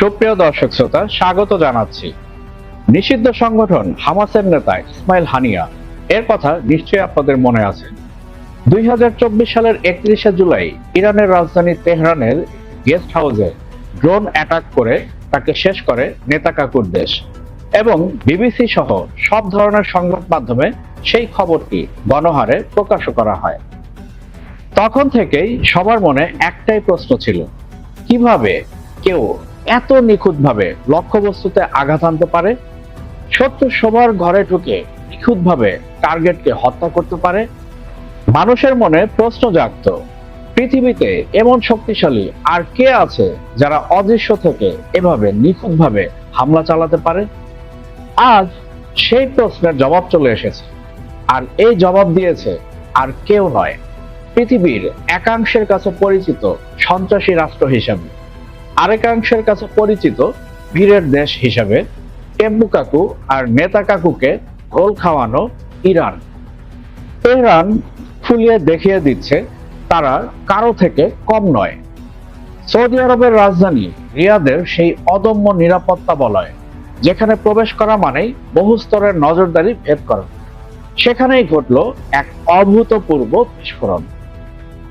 সুপ্রিয় দর্শক শ্রোতা, স্বাগত জানাচ্ছি। নিষিদ্ধ সংগঠন হামাসের নেতা ইসমাইল হানিয়া এর কথা নিশ্চয়ই আপনাদের মনে আছে। 2024 সালের 31শে জুলাই ইরানের রাজধানী তেহরানের গেস্ট হাউসে ড্রোন অ্যাটাক করে তাকে শেষ করে নেতা কাকুর দেশ, এবং বিবিসি সহ সব ধরনের সংবাদ মাধ্যমে সেই খবরটি গণহারে প্রকাশ করা হয়। তখন থেকেই সবার মনে একটাই প্রশ্ন ছিল, কিভাবে কেউ এত নিখুঁতভাবে লক্ষ্যবস্তুতে আঘাত আনতে পারে, শত্রু সবার ঘরে ঢুকে নিখুঁতভাবে টার্গেটকে হত্যা করতে পারে। মানুষের মনে প্রশ্ন জাগত, পৃথিবীতে এমন শক্তিশালী আর কে আছে যারা অদৃশ্য থেকে এভাবে নিখুঁতভাবে হামলা চালাতে পারে। আজ সেই প্রশ্নের জবাব চলে এসেছে, আর এই জবাব দিয়েছে আর কেউ নয়, পৃথিবীর একাংশের কাছে পরিচিত সন্ত্রাসী রাষ্ট্র হিসাবে, আরেকাংশের কাছে পরিচিত বীরের দেশ হিসাবে টেম্পু কাকু আর নেতা কাকুকে ঘোল খাওয়ানো ইরান। তেহরান ফুলিয়ে দেখিয়ে দিচ্ছে তারা কারো থেকে কম নয়। সৌদি আরবের রাজধানী রিয়াদের সেই অদম্য নিরাপত্তা বলয়, যেখানে প্রবেশ করা মানেই বহু স্তরের নজরদারি ভেদ করা, সেখানেই ঘটল এক অভূতপূর্ব বিস্ফোরণ।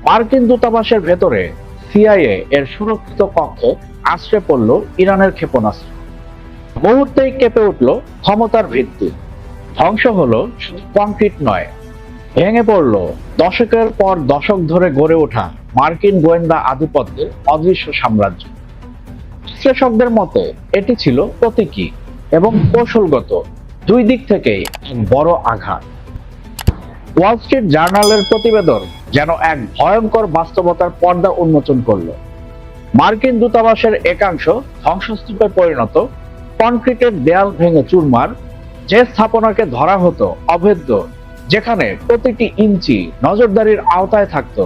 মার্কিন দূতাবাসের ভেতরে সিআইএ এর সুরক্ষিত কক্ষে আশ্রয় পড়ল ইরানের ক্ষেপণাস্ত্র। মুহূর্তেই কেঁপে উঠল ক্ষমতার ভিত্তি। ধ্বংস হলো শুধু কংক্রিট নয়, ভেঙে পড়ল দশকের পর দশক ধরে গড়ে ওঠা মার্কিন গোয়েন্দা আধিপত্যের অদৃশ্য সাম্রাজ্য। বিশ্লেষকদের মতে এটি ছিল প্রতীকী এবং কৌশলগত দুই দিক থেকেই এক বড় আঘাত। ওয়াল স্ট্রিট জার্নালের প্রতিবেদন যেন এক ভয়ঙ্কর বাস্তবতার পর্দা উন্মোচন করল। মার্কিন দূতাবাসের একাংশ ধ্বংসস্তূপে পরিণত, কনক্রিটের দেয়াল ভেঙে চুরমার। যে স্থাপনাকে ধরা হতো অভেদ্য, যেখানে প্রতিটি ইঞ্চি নজরদারির আওতায় থাকত,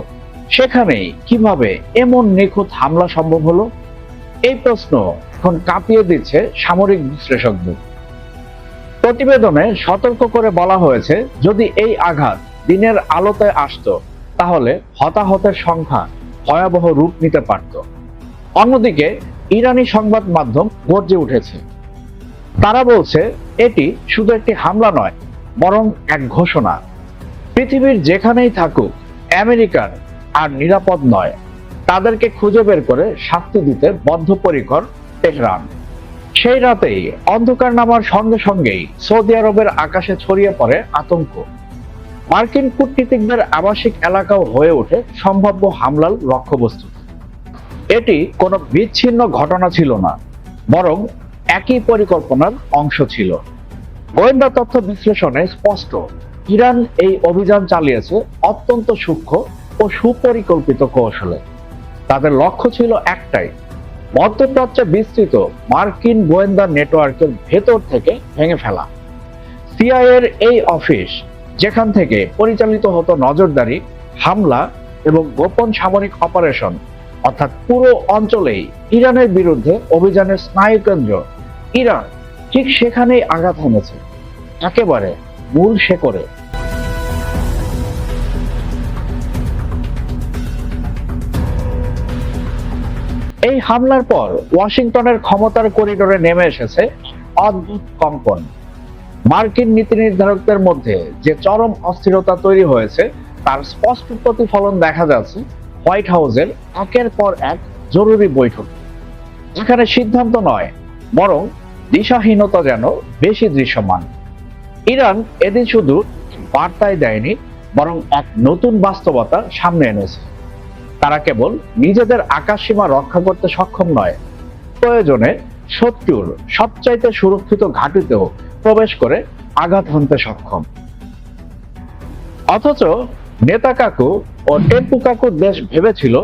সেখানেই কিভাবে এমন নিখুঁত হামলা সম্ভব হলো? এই প্রশ্ন এখন কাঁপিয়ে দিচ্ছে সামরিক বিশ্লেষকদের। প্রতিবেদনে সতর্ক করে বলা হয়েছে, যদি এই আঘাত দিনের আলোতে আসতো তাহলে হতাহতের সংখ্যা ভয়াবহ রূপ নিতে পারত। অন্যদিকে ইরানি সংবাদ মাধ্যম গর্জে উঠেছে। তারা বলছে এটি শুধু একটি হামলা নয়, বরং এক ঘোষণা। পৃথিবীর যেখানেই থাকুক আমেরিকার আর নিরাপদ নয়, তাদেরকে খুঁজে বের করে শাস্তি দিতে বদ্ধপরিকর তেহরান। সেই রাতেই অন্ধকার নামার সঙ্গে সঙ্গেই সৌদি আরবের আকাশে ছড়িয়ে পড়ে আতঙ্ক। মার্কিন কূটনীতিকদের আবাসিক এলাকাও হয়ে ওঠে সম্ভাব্য হামলার লক্ষ্যবস্তু। এটি কোনো বিচ্ছিন্ন ঘটনা ছিল না, বরং একই পরিকল্পনার অংশ ছিল। গোয়েন্দা তথ্য বিশ্লেষণে স্পষ্ট, ইরান এই অভিযান চালিয়েছে অত্যন্ত সূক্ষ্ম ও সুপরিকল্পিত কৌশলে। তাদের লক্ষ্য ছিল একটাই, মধ্যপ্রাচ্যে বিস্তৃত মার্কিন গোয়েন্দা নেটওয়ার্কের ভেতর থেকে ভেঙে ফেলা। সিআইএর এই অফিস, যেখান থেকে পরিচালিত হতো নজরদারি, হামলা এবং গোপন সামরিক অপারেশন, অর্থাৎ পুরো অঞ্চলেই ইরানের বিরুদ্ধে অভিযানের স্নায়ুকেন্দ্র, ইরান ঠিক সেখানেই আঘাত হেনেছে, একেবারে মূল শেকড়ে। এই হামলার পর ওয়াশিংটনের ক্ষমতার করিডোরে নেমে এসেছে অদ্ভুত কম্পন। মার্কিন নীতি নির্ধারকদের মধ্যে যে চরম অস্থিরতা তৈরি হয়েছে তার স্পষ্ট প্রতিফলন দেখা যাচ্ছে হোয়াইট হাউসের একের পর এক জরুরি বৈঠক। এখানে সিদ্ধান্ত নয়, বরং দিশাহীনতা যেন বেশি দৃশ্যমান। ইরান এদিন শুধু বার্তাই দেয়নি, বরং এক নতুন বাস্তবতা সামনে এনেছে। তারা কেবল নিজেদের আকাশসীমা রক্ষা করতে সক্ষম নয়, প্রয়োজনে শত্রুর সবচাইতে সুরক্ষিত ঘাঁটিতেও প্রবেশ করে আঘাত হানতে সক্ষম। অথচ নেতা কাকু ও টেম্পু কাকুর দেশ ভেবেছিল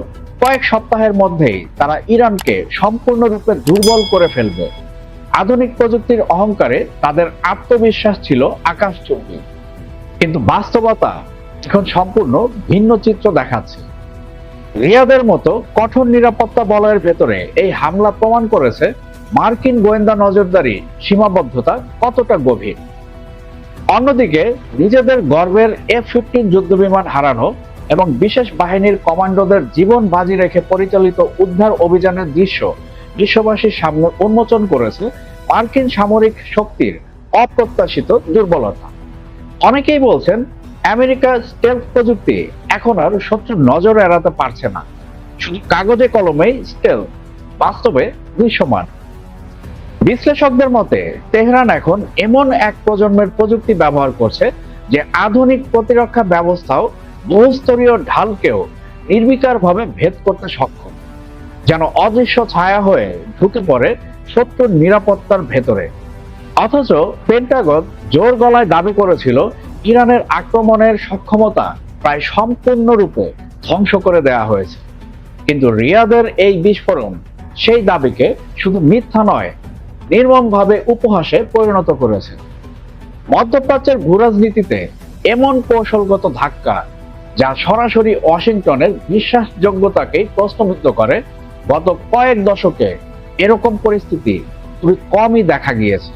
কয়েক সপ্তাহের মধ্যেই তারা ইরানকে সম্পূর্ণরূপে দুর্বল করে ফেলবে। আধুনিক প্রযুক্তির অহংকারে তাদের আত্মবিশ্বাস ছিল আকাশচুম্বী। কিন্তু বাস্তবতা এখন সম্পূর্ণ ভিন্ন চিত্র দেখাচ্ছে। রিয়াদের মতো কঠোর নিরাপত্তা বলয়ের ভেতরে এই হামলা প্রমাণ করেছে মার্কিন গোয়েন্দা নজরদারি সীমাবদ্ধতা কতটা গভীর। অন্যদিকে নিজেদের গর্বের F-15 যুদ্ধবিমান হারানো এবং বিশেষ বাহিনীর কমান্ডোদের জীবন বাজি রেখে পরিচালিত উদ্ধার অভিযানের দৃশ্য বিশ্ববাসীর সামনে উন্মোচন করেছে মার্কিন সামরিক শক্তির অপ্রত্যাশিত দুর্বলতা। অনেকেই বলছেন আমেরিকা স্টেলথ প্রযুক্তি এখন আর শত্রুর নজর এড়াতে পারছে না, শুধু কাগজে কলমেই স্টেলথ, বাস্তবে দৃশ্যমান। বিশ্লেষকদের মতে তেহরান এখন এমন এক প্রজন্মের প্রযুক্তি ব্যবহার করছে যে আধুনিক প্রতিরক্ষা ব্যবস্থাও বহুস্তরীয় ঢালকেও নির্বিকারভাবে ভেদ করতে সক্ষম, যেন অদৃশ্য ছায়া হয়ে ঢুকে পড়ে শত্রুর নিরাপত্তার ভেতরে। অথচ পেন্টাগন জোর গলায় দাবি করেছিল ইরানের আক্রমণের সক্ষমতা প্রায় সম্পূর্ণরূপে ধ্বংস করে দেওয়া হয়েছে। কিন্তু রিয়াদের এই বিস্ফোরণ সেই দাবিকে শুধু মিথ্যা নয়, নির্মমভাবে উপহাসে পরিণত করেছে। মধ্যপ্রাচ্যের ভূরাজনীতিতে এমন কৌশলগত ধাক্কা যা সরাসরি ওয়াশিংটনের বিশ্বাসযোগ্যতাকেই প্রশ্নবিদ্ধ করে, গত কয়েক দশকে এরকম পরিস্থিতি খুবই কমই দেখা গিয়েছে।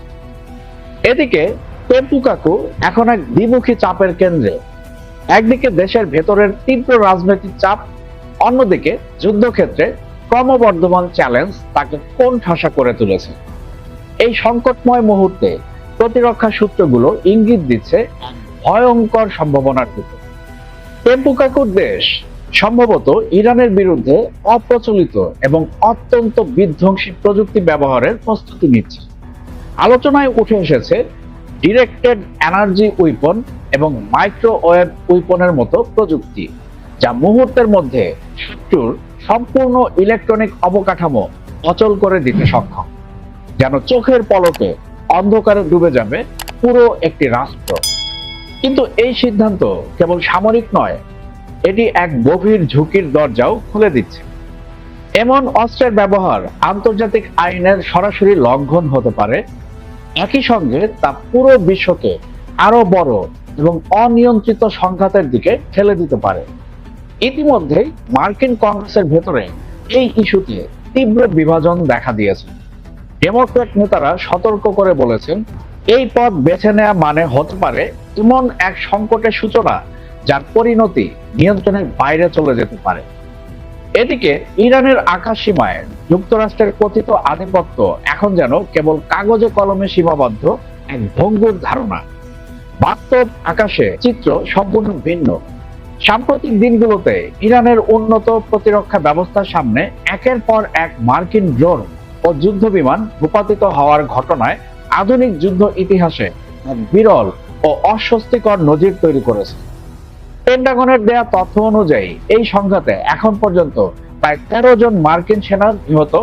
এদিকে টেম্পুকাকু এখন এক দ্বিমুখী চাপের কেন্দ্রে। একদিকে দেশের ভেতরের তীব্র রাজনৈতিক চাপ, অন্যদিকে যুদ্ধক্ষেত্রে ক্রমবর্ধমান চ্যালেঞ্জ তাকে কোণঠাসা করে তুলেছে। এই সংকটময় মুহূর্তে প্রতিরক্ষা সূত্রগুলো ইঙ্গিত দিচ্ছে ভয়ঙ্কর সম্ভাবনার দিকে। টেম্পুকাকুর দেশ সম্ভবত ইরানের বিরুদ্ধে অপ্রচলিত এবং অত্যন্ত বিধ্বংসী প্রযুক্তি ব্যবহারের প্রস্তুতি নিচ্ছে। আলোচনায় উঠে এসেছে ডিরেক্টেড এনার্জি উইপন এবং মাইক্রোওয়েভ উইপনের মতো প্রযুক্তি, যা মুহূর্তের মধ্যে শত্রুর সম্পূর্ণ ইলেকট্রনিক অবকাঠামো অচল করে দিতে সক্ষম, যেন চোখের পলকে অন্ধকারে ডুবে যাবে পুরো একটি রাষ্ট্র। কিন্তু এই সিদ্ধান্ত কেবল সামরিক নয়, এটি এক গভীর ঝুঁকির দরজাও খুলে দিচ্ছে। এমন অস্ত্রের ব্যবহার আন্তর্জাতিক আইনের সরাসরি লঙ্ঘন হতে পারে, একই সঙ্গে তা পুরো বিশ্বকে আরো বড় এবং অনিয়ন্ত্রিত সংঘাতের দিকে ঠেলে দিতে পারে। ইতিমধ্যেই মার্কিন কংগ্রেসের ভেতরে এই ইস্যুতে তীব্র বিভাজন দেখা দিয়েছে। ডেমোক্র্যাট নেতারা সতর্ক করে বলেছেন, এই পথ বেছে নেওয়া মানে হতে পারে এমন এক সংকটের সূচনা যার পরিণতি নিয়ন্ত্রণের বাইরে চলে যেতে পারে। এদিকে ইরানের আকাশ সীমায় যুক্তরাষ্ট্রের কথিত আধিপত্য এখন যেন কেবল কাগজে কলমে সীমাবদ্ধ এক ভঙ্গুর ধারণা। বাস্তব আকাশে চিত্র সম্পূর্ণ ভিন্ন। সাম্প্রতিক দিনগুলোতে ইরানের উন্নত প্রতিরক্ষা ব্যবস্থার সামনে একের পর এক মার্কিন ড্রোন ও যুদ্ধ বিমান ভূপাতিত হওয়ার ঘটনায় আধুনিক যুদ্ধ ইতিহাসে এক বিরল ও অস্বস্তিকর নজির তৈরি করেছে। পেন্টাগনের দেয়া তথ্য অনুযায়ী এই সংঘাতে এখন পর্যন্ত প্রায় 13 জন মার্কিন সেনা নিহত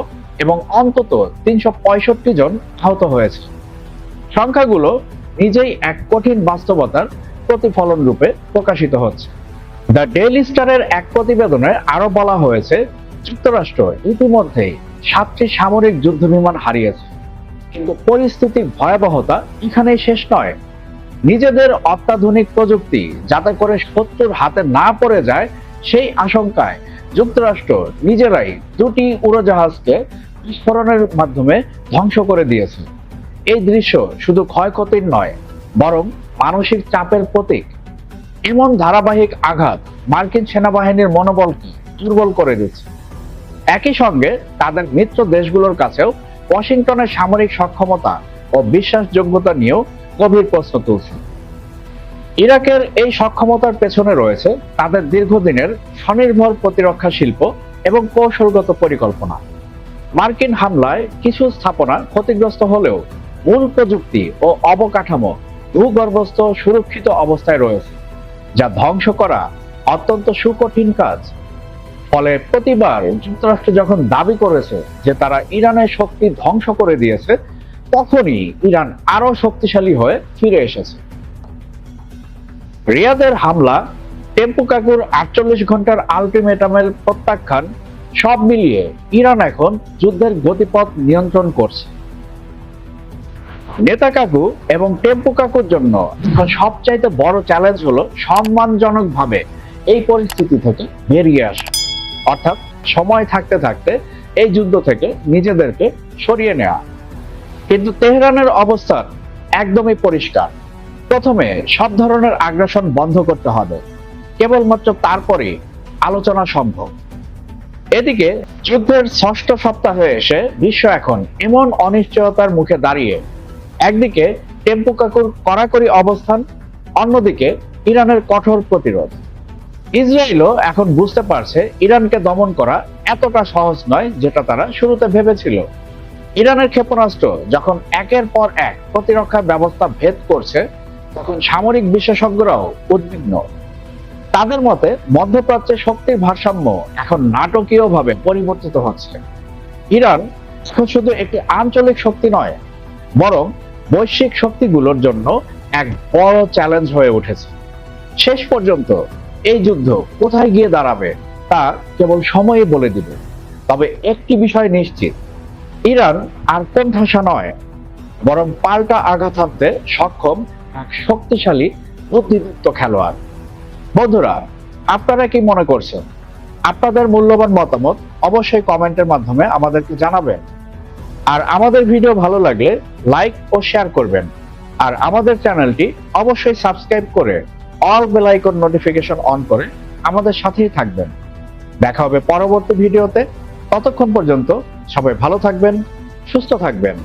এবং অন্তত 365 জন আহত হয়েছে। সংখ্যাগুলো নিজেই এক কঠিন বাস্তবতার প্রতিফলন রূপে প্রকাশিত হচ্ছে। দ্য ডেইলি স্টারের এক প্রতিবেদনে আরো বলা হয়েছে, যুক্তরাষ্ট্র ইতিমধ্যেই 7টি সামরিক যুদ্ধবিমান হারিয়েছে। কিন্তু পরিস্থিতির ভয়াবহতা এখানেই শেষ নয়। নিজেদের অত্যাধুনিক প্রযুক্তি যাতে করে শত্রুর হাতে না পড়ে যায়, সেই আশঙ্কায় যুক্তরাষ্ট্র নিজেরাই 2টি উড়োজাহাজকে বিস্ফোরণের মাধ্যমে ধ্বংস করে দিয়েছে। এই দৃশ্য শুধু ক্ষয়ক্ষতির নয়, বরং মানসিক চাপের প্রতীক। এমন ধারাবাহিক আঘাত মার্কিন সেনাবাহিনীর মনোবলকে দুর্বল করে দিচ্ছে। একই সঙ্গে তাদের মিত্র দেশগুলোর কাছেও ওয়াশিংটনের সামরিক সক্ষমতা ও বিশ্বাসযোগ্যতা নিয়েও গভীর প্রশ্ন তুলছে। ইরাকের এই সক্ষমতার পেছনে রয়েছে তাদের দীর্ঘদিনের স্বনির্ভর প্রতিরক্ষা শিল্প এবং কৌশলগত পরিকল্পনা। মার্কিন হামলায় কিছু স্থাপনা ক্ষতিগ্রস্ত হলেও মূল প্রযুক্তি ও অবকাঠামো ভূগর্ভস্থ সুরক্ষিত অবস্থায় রয়েছে, যা ধ্বংস করা অত্যন্ত সুকঠিন কাজ। ফলে প্রতিবার যুক্তরাষ্ট্র যখন দাবি করেছে যে তারা ইরানের শক্তি ধ্বংস করে দিয়েছে, তখনই ইরান আরো শক্তিশালী হয়ে ফিরে এসেছে। রিয়াদের হামলা, টেম্পুকাকুর 48 ঘন্টার আলটিমেটামের প্রত্যাখ্যান, সব মিলিয়ে ইরান এখন যুদ্ধের গতিপথ নিয়ন্ত্রণ করছে। নেতাকাকু এবং টেম্পুকাকুর জন্য এখন সবচাইতে বড় চ্যালেঞ্জ হলো সম্মানজনকভাবে এই পরিস্থিতি থেকে বেরিয়ে আসা, অর্থাৎ সময় থাকতে থাকতে এই যুদ্ধ থেকে নিজেদেরকে সরিয়ে নেওয়া। কিন্তু তেহরানের অবস্থান একদমই পরিষ্কার। প্রথমে সব ধরনের আগ্রাসন বন্ধ করতে হবে, কেবলমাত্র তারপরে আলোচনা সম্ভব। এদিকে যুদ্ধের ষষ্ঠ সপ্তাহে এসে বিশ্ব এখন এমন অনিশ্চয়তার মুখে দাঁড়িয়ে, একদিকে টেম্পো কাকুর কড়াকড়ি অবস্থান, অন্যদিকে ইরানের কঠোর প্রতিরোধ। ইসরায়েলও এখন বুঝতে পারছে ইরানকে দমন করা এতটা সহজ নয় যেটা তারা শুরুতে ভেবেছিল। ইরানের ক্ষেপণাস্ত্র যখন একের পর এক প্রতিরক্ষা ব্যবস্থা ভেদ করছে, তখন সামরিক বিশেষজ্ঞরাও উদ্বিগ্ন। তাদের মতে মধ্যপ্রাচ্যের শক্তির ভারসাম্য এখন নাটকীয়ভাবে পরিবর্তিত হচ্ছে। ইরান এখন শুধু একটি আঞ্চলিক শক্তি নয়, বরং বৈশ্বিক শক্তিগুলোর জন্য এক বড় চ্যালেঞ্জ হয়ে উঠেছে। শেষ পর্যন্ত এই যুদ্ধ কোথায় গিয়ে দাঁড়াবে তা কেবল সময়ই বলে দিবে। তবে একটি বিষয় নিশ্চিত, ইরান আর কোণঠাসা নয়, বরং পাল্টা আঘাত হানতে সক্ষম এক শক্তিশালী বুদ্ধিদীপ্ত খেলোয়াড়। বন্ধুরা, আপনারা কি মনে করছেন? আপনাদের মূল্যবান মতামত অবশ্যই কমেন্টের মাধ্যমে আমাদেরকে জানাবেন। আর আমাদের ভিডিও ভালো লাগলে লাইক ও শেয়ার করবেন। আর আমাদের চ্যানেলটি অবশ্যই সাবস্ক্রাইব করে all bell icon notification on করে আমাদের সাথেই থাকবেন। দেখা হবে পরবর্তী ভিডিওতে। ততক্ষণ পর্যন্ত সবাই ভালো থাকবেন, সুস্থ থাকবেন।